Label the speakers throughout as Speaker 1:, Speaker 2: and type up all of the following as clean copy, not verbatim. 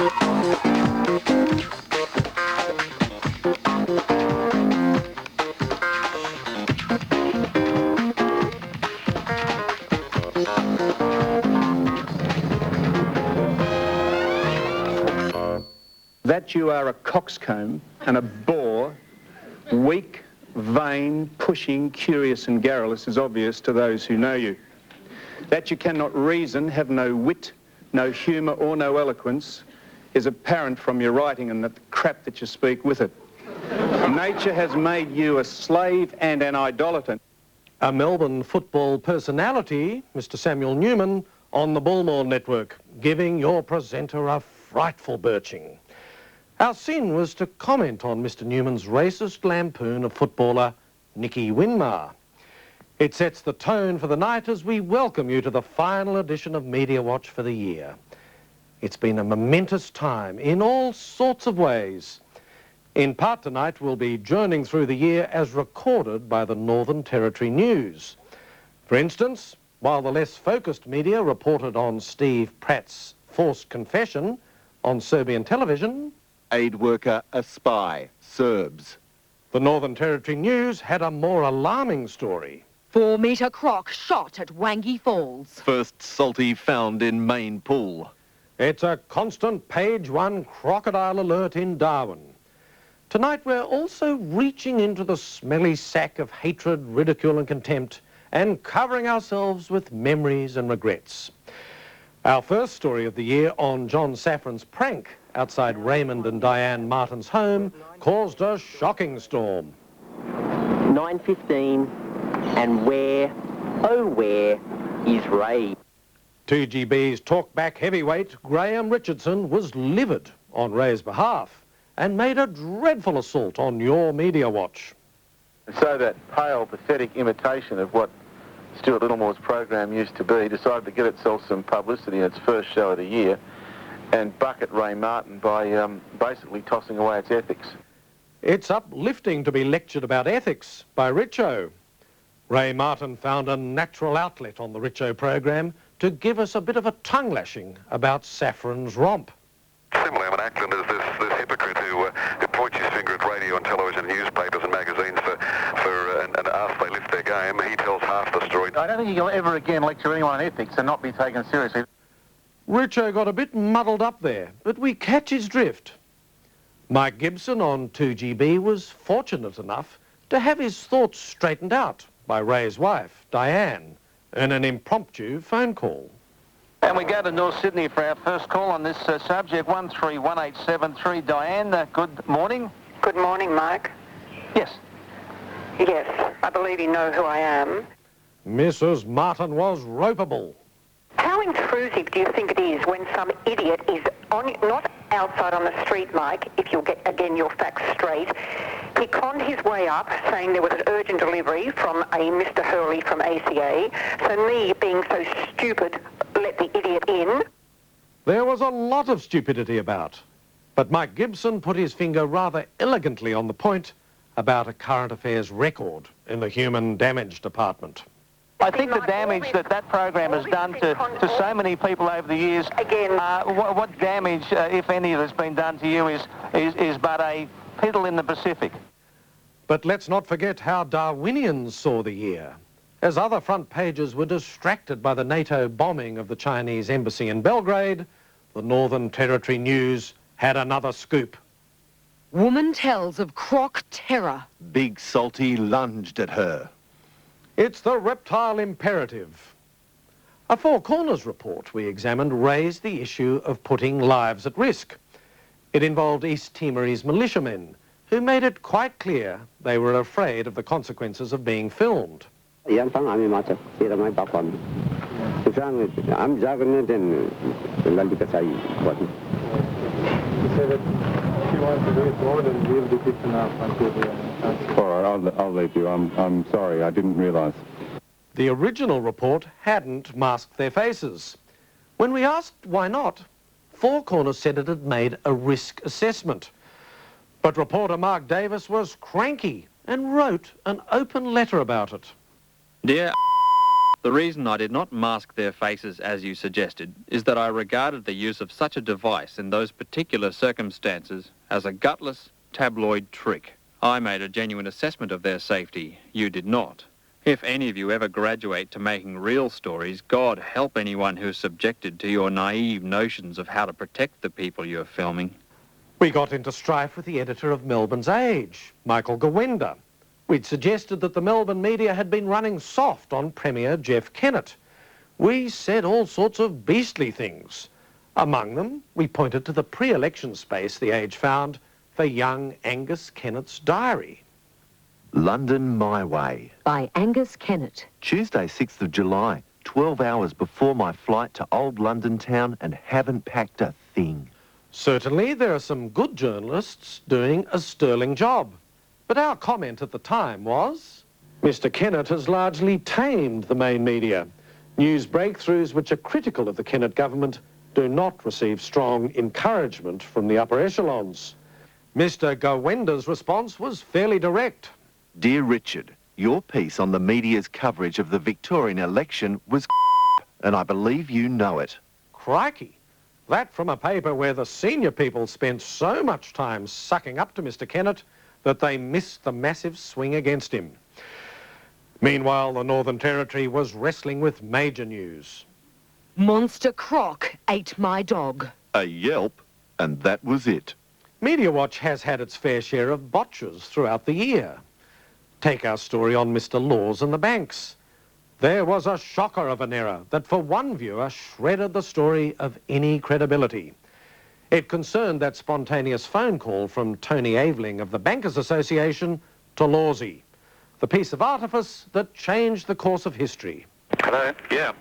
Speaker 1: That you are a coxcomb and a bore, weak, vain, pushing, curious and garrulous is obvious to those who know you. That you cannot reason, have no wit, no humour or no eloquence is apparent from your writing and the crap that you speak with it. Nature has made you a slave and an idolater.
Speaker 2: A Melbourne football personality, Mr. Samuel Newman, on the Bullmore Network, giving your presenter a frightful birching. Our sin was to comment on Mr. Newman's racist lampoon of footballer Nicky Winmar. It sets the tone for the night as we welcome you to the final edition of Media Watch for the year. It's been a momentous time in all sorts of ways. In part tonight, we'll be journeying through the year as recorded by the Northern Territory News. For instance, while the less focused media reported on Steve Pratt's forced confession on Serbian television,
Speaker 3: aid worker a spy, Serbs.
Speaker 2: The Northern Territory News had a more alarming story.
Speaker 4: 4-metre croc shot at Wangi Falls.
Speaker 3: First salty found in main pool.
Speaker 2: It's a constant page one crocodile alert in Darwin. Tonight we're also reaching into the smelly sack of hatred, ridicule and contempt and covering ourselves with memories and regrets. Our first story of the year on John Safran's prank outside Raymond and Diane Martin's home caused a shocking storm.
Speaker 5: 9:15, and where, oh where, is Ray?
Speaker 2: 2GB's talkback heavyweight Graham Richardson was livid on Ray's behalf and made a dreadful assault on your Media Watch.
Speaker 6: So that pale, pathetic imitation of what Stuart Littlemore's program used to be decided to get itself some publicity in its first show of the year and bucket Ray Martin by basically tossing away its ethics.
Speaker 2: It's uplifting to be lectured about ethics by Richo. Ray Martin found a natural outlet on the Richo program to give us a bit of a tongue-lashing about Safran's romp.
Speaker 7: Similarly, I'm an accident as this hypocrite who points his finger at radio and television, newspapers and magazines and asks they lift their game. He tells half the story.
Speaker 6: I don't think you'll ever again lecture anyone on ethics and not be taken seriously.
Speaker 2: Richo got a bit muddled up there, but we catch his drift. Mike Gibson on 2GB was fortunate enough to have his thoughts straightened out by Ray's wife, Diane, in an impromptu phone call.
Speaker 6: And we go to North Sydney for our first call on this subject, 131873. Diane, good morning.
Speaker 8: Good morning, Mike.
Speaker 6: Yes.
Speaker 8: Yes, I believe you know who I am.
Speaker 2: Mrs. Martin was ropeable.
Speaker 8: How intrusive do you think it is when some idiot is not outside on the street, Mike, if you'll get, again, your facts straight. He conned his way up, saying there was an urgent delivery from a Mr. Hurley from ACA. So me, being so stupid, let the idiot in.
Speaker 2: There was a lot of stupidity about, but Mike Gibson put his finger rather elegantly on the point about a current affairs record in the human damage department.
Speaker 6: I think the damage that program has done to so many people over the years,
Speaker 8: again,
Speaker 6: what damage, if any, that's been done to you is but a piddle in the Pacific.
Speaker 2: But let's not forget how Darwinians saw the year. As other front pages were distracted by the NATO bombing of the Chinese embassy in Belgrade, the Northern Territory News had another scoop.
Speaker 4: Woman tells of croc terror.
Speaker 3: Big Salty lunged at her.
Speaker 2: It's the reptile imperative. A Four Corners report we examined raised the issue of putting lives at risk. It involved East Timorese militiamen who made it quite clear they were afraid of the consequences of being filmed.
Speaker 9: All right, I'll leave you. I'm sorry, I didn't realise.
Speaker 2: The original report hadn't masked their faces. When we asked why not, Four Corners said it had made a risk assessment. But reporter Mark Davis was cranky and wrote an open letter about it.
Speaker 10: Dear The reason I did not mask their faces as you suggested is that I regarded the use of such a device in those particular circumstances as a gutless tabloid trick. I made a genuine assessment of their safety. You did not. If any of you ever graduate to making real stories, God help anyone who's subjected to your naive notions of how to protect the people you're filming.
Speaker 2: We got into strife with the editor of Melbourne's Age, Michael Gawenda. We'd suggested that the Melbourne media had been running soft on Premier Jeff Kennett. We said all sorts of beastly things. Among them, we pointed to the pre-election space the Age found for young Angus Kennett's diary.
Speaker 3: London My Way.
Speaker 4: By Angus Kennett.
Speaker 3: Tuesday, 6th of July, 12 hours before my flight to Old London town and haven't packed a thing.
Speaker 2: Certainly, there are some good journalists doing a sterling job. But our comment at the time was, Mr. Kennett has largely tamed the main media. News breakthroughs which are critical of the Kennett government do not receive strong encouragement from the upper echelons. Mr. Gawenda's response was fairly direct.
Speaker 3: Dear Richard, your piece on the media's coverage of the Victorian election was and I believe you know it.
Speaker 2: Crikey! That from a paper where the senior people spent so much time sucking up to Mr. Kennett that they missed the massive swing against him. Meanwhile, the Northern Territory was wrestling with major news.
Speaker 4: Monster croc ate my dog.
Speaker 3: A yelp, and that was it.
Speaker 2: Media Watch has had its fair share of botches throughout the year. Take our story on Mr. Laws and the banks. There was a shocker of an error that for one viewer shredded the story of any credibility. It concerned that spontaneous phone call from Tony Aveling of the Bankers Association to Lawsy, the piece of artifice that changed the course of history.
Speaker 11: Hello?
Speaker 3: Yeah.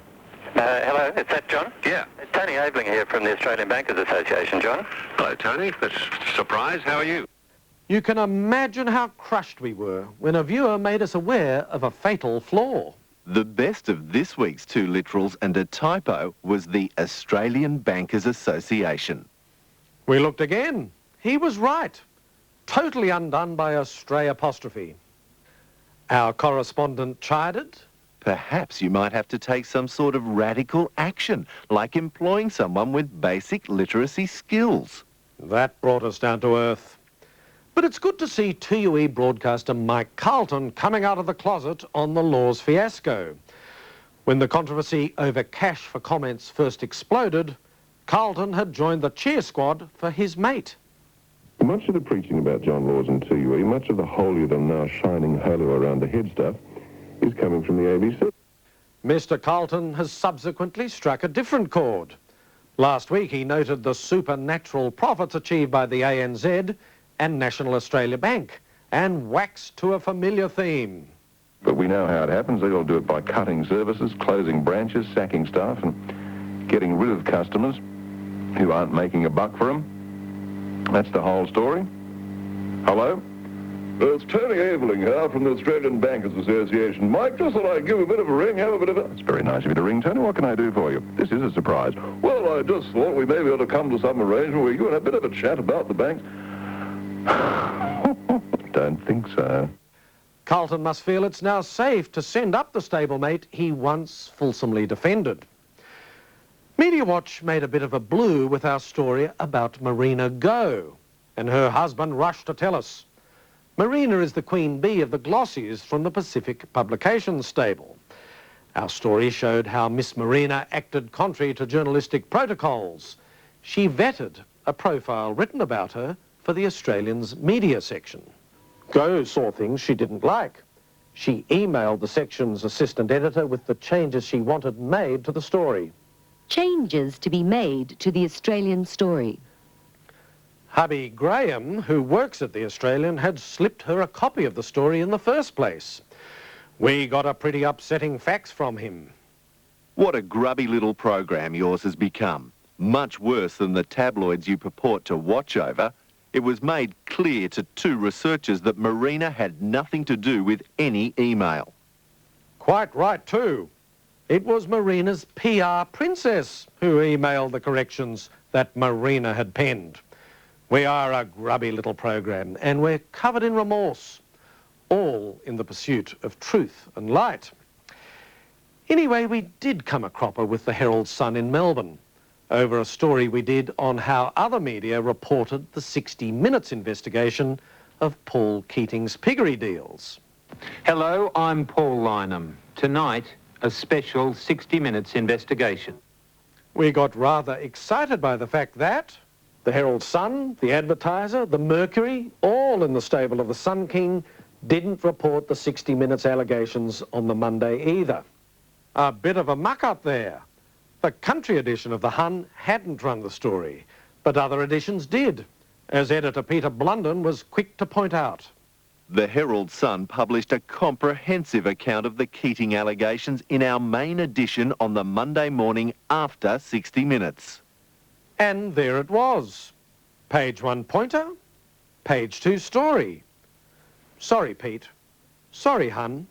Speaker 11: Hello, is that John?
Speaker 3: Yeah.
Speaker 11: It's Tony Aveling here from the Australian Bankers Association, John.
Speaker 3: Hello, Tony. That's a surprise. How are you?
Speaker 2: You can imagine how crushed we were when a viewer made us aware of a fatal flaw.
Speaker 3: The best of this week's two literals and a typo was the Australian Bankers Association.
Speaker 2: We looked again. He was right. Totally undone by a stray apostrophe. Our correspondent chided.
Speaker 3: Perhaps you might have to take some sort of radical action, like employing someone with basic literacy skills.
Speaker 2: That brought us down to earth. But it's good to see 2UE broadcaster Mike Carlton coming out of the closet on the Laws fiasco. When the controversy over cash for comments first exploded, Carlton had joined the cheer squad for his mate.
Speaker 9: Much of the preaching about John Laws and 2UE, much of the holier-than-thou shining halo around the head stuff, is coming from the ABC.
Speaker 2: Mr. Carlton has subsequently struck a different chord. Last week he noted the supernatural profits achieved by the ANZ and National Australia Bank and waxed to a familiar theme.
Speaker 9: But we know how it happens. They all do it by cutting services, closing branches, sacking staff and getting rid of customers who aren't making a buck for them. That's the whole story. Hello? It's Tony Aveling here from the Australian Bankers Association. Mike, just thought I'd give a bit of a ring, have a bit of a... It's very nice of you to ring, Tony. What can I do for you? This is a surprise. Well, I just thought we may be able to come to some arrangement where you can have a bit of a chat about the banks. Don't think so.
Speaker 2: Carlton must feel it's now safe to send up the stablemate he once fulsomely defended. Media Watch made a bit of a blue with our story about Marina Go, and her husband rushed to tell us. Marina is the queen bee of the glossies from the Pacific Publications stable. Our story showed how Miss Marina acted contrary to journalistic protocols. She vetted a profile written about her for the Australian's media section. Go saw things she didn't like. She emailed the section's assistant editor with the changes she wanted made to the story.
Speaker 4: Changes to be made to the Australian story.
Speaker 2: Hubby Graham, who works at the Australian, had slipped her a copy of the story in the first place. We got a pretty upsetting fax from him.
Speaker 3: What a grubby little program yours has become. Much worse than the tabloids you purport to watch over. It was made clear to two researchers that Marina had nothing to do with any email.
Speaker 2: Quite right, too. It was Marina's PR princess who emailed the corrections that Marina had penned. We are a grubby little program, and we're covered in remorse, all in the pursuit of truth and light. Anyway, we did come a cropper with the Herald Sun in Melbourne over a story we did on how other media reported the 60 Minutes investigation of Paul Keating's piggery deals.
Speaker 12: Hello, I'm Paul Lynham. Tonight, a special 60 Minutes investigation.
Speaker 2: We got rather excited by the fact that the Herald Sun, the Advertiser, the Mercury, all in the stable of the Sun King, didn't report the 60 Minutes allegations on the Monday either. A bit of a muck-up there. The country edition of the Hun hadn't run the story, but other editions did, as editor Peter Blunden was quick to point out.
Speaker 3: The Herald Sun published a comprehensive account of the Keating allegations in our main edition on the Monday morning after 60 Minutes.
Speaker 2: And there it was. Page 1 pointer, page 2 story. Sorry, Pete. Sorry, Hun.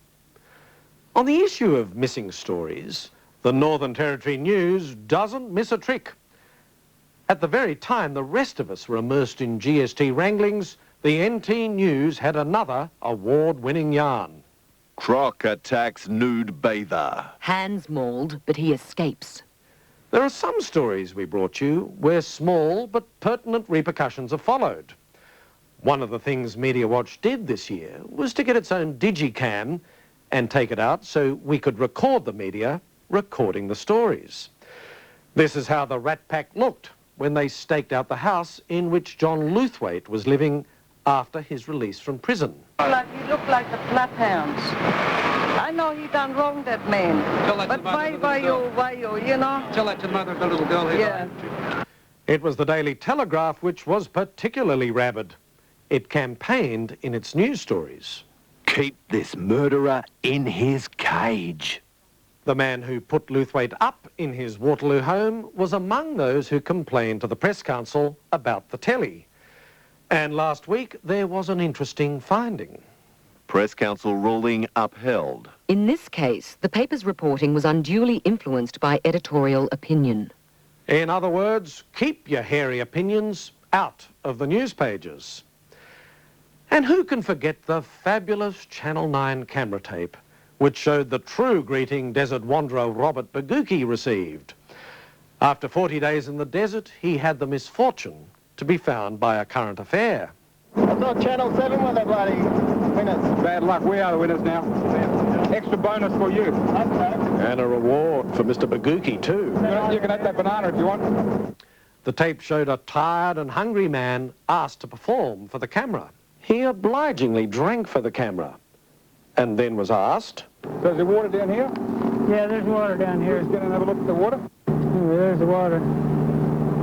Speaker 2: On the issue of missing stories, the Northern Territory News doesn't miss a trick. At the very time the rest of us were immersed in GST wranglings, the NT News had another award-winning yarn.
Speaker 3: Croc attacks nude bather.
Speaker 4: Hands mauled, but he escapes.
Speaker 2: There are some stories we brought you where small but pertinent repercussions are followed. One of the things Media Watch did this year was to get its own digicam and take it out so we could record the media recording the stories. This is how the Rat Pack looked when they staked out the house in which John Luthwaite was living after his release from prison.
Speaker 13: He looked like the Flathounds. I know he done wrong, that man. But why you know?
Speaker 12: Tell that to mother, the little girl here.
Speaker 13: Yeah.
Speaker 2: It was the Daily Telegraph which was particularly rabid. It campaigned in its news stories.
Speaker 3: Keep this murderer in his cage.
Speaker 2: The man who put Luthwaite up in his Waterloo home was among those who complained to the Press Council about the telly. And last week there was an interesting finding.
Speaker 3: Press Council ruling upheld.
Speaker 4: In this case, the paper's reporting was unduly influenced by editorial opinion.
Speaker 2: In other words, keep your hairy opinions out of the news pages. And who can forget the fabulous Channel 9 camera tape, which showed the true greeting desert wanderer Robert Baguki received. After 40 days in the desert, he had the misfortune to be found by a current affair.
Speaker 14: I thought Channel 7 were the bloody winners.
Speaker 15: Bad luck, we are the winners now. Extra bonus for you.
Speaker 2: And a reward for Mr. Baguki too.
Speaker 15: You can have that banana if you want.
Speaker 2: The tape showed a tired and hungry man asked to perform for the camera. He obligingly drank for the camera and then was asked...
Speaker 15: So is there water down here?
Speaker 14: Yeah, there's water down here.
Speaker 15: Let's get and have a look at the water.
Speaker 14: There's the water.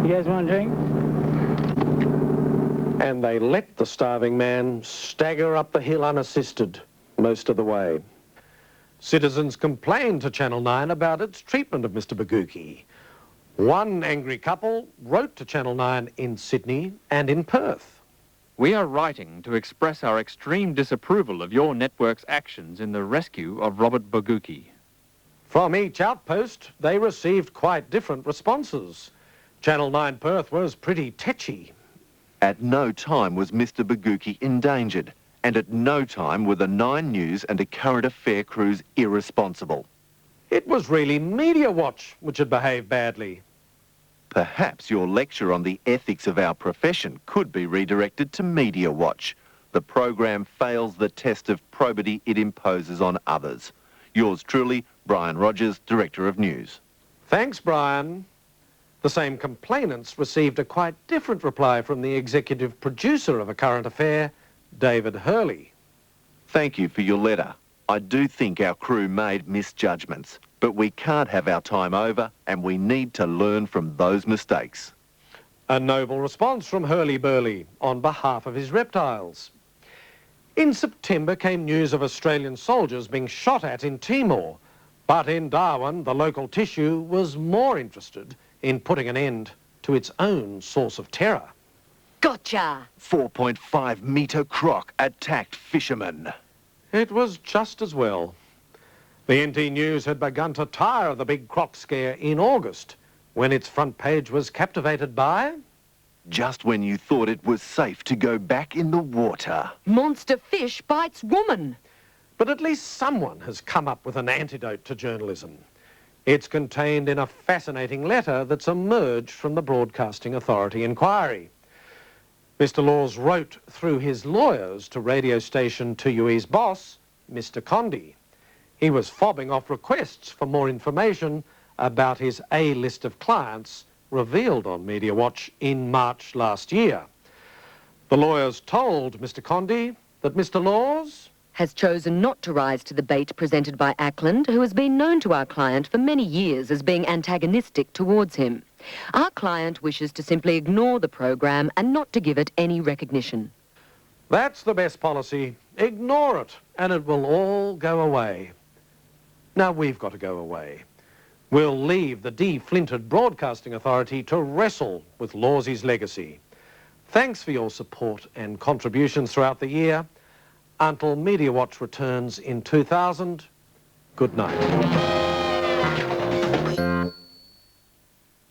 Speaker 14: You guys want a drink?
Speaker 2: And they let the starving man stagger up the hill unassisted most of the way. Citizens complained to Channel 9 about its treatment of Mr. Baguki. One angry couple wrote to Channel 9 in Sydney and in Perth.
Speaker 10: We are writing to express our extreme disapproval of your network's actions in the rescue of Robert Baguki.
Speaker 2: From each outpost, they received quite different responses. Channel 9 Perth was pretty tetchy.
Speaker 3: At no time was Mr. Baguki endangered, and at no time were the 9 News and a current affair crews irresponsible.
Speaker 2: It was really Media Watch which had behaved badly.
Speaker 3: Perhaps your lecture on the ethics of our profession could be redirected to Media Watch. The program fails the test of probity it imposes on others. Yours truly, Brian Rogers, Director of News.
Speaker 2: Thanks, Brian. The same complainants received a quite different reply from the executive producer of A Current Affair, David Hurley.
Speaker 3: Thank you for your letter. I do think our crew made misjudgments, but we can't have our time over and we need to learn from those mistakes.
Speaker 2: A noble response from Hurley Burley on behalf of his reptiles. In September came news of Australian soldiers being shot at in Timor, but in Darwin, the local tissue was more interested in putting an end to its own source of terror.
Speaker 4: Gotcha!
Speaker 3: 4.5 metre croc attacked fishermen.
Speaker 2: It was just as well. The NT News had begun to tire of the big croc scare in August, when its front page was captivated by...
Speaker 3: Just when you thought it was safe to go back in the water.
Speaker 4: Monster fish bites woman.
Speaker 2: But at least someone has come up with an antidote to journalism. It's contained in a fascinating letter that's emerged from the Broadcasting Authority inquiry. Mr. Laws wrote through his lawyers to radio station 2UE's boss, Mr. Condi. He was fobbing off requests for more information about his A list of clients revealed on Media Watch in March last year. The lawyers told Mr. Condi that Mr. Laws
Speaker 4: has chosen not to rise to the bait presented by Ackland, who has been known to our client for many years as being antagonistic towards him. Our client wishes to simply ignore the program and not to give it any recognition.
Speaker 2: That's the best policy. Ignore it, and it will all go away. Now we've got to go away. We'll leave the de-flinted Broadcasting Authority to wrestle with Lawsy's legacy. Thanks for your support and contributions throughout the year. Until Media Watch returns in 2000, good night.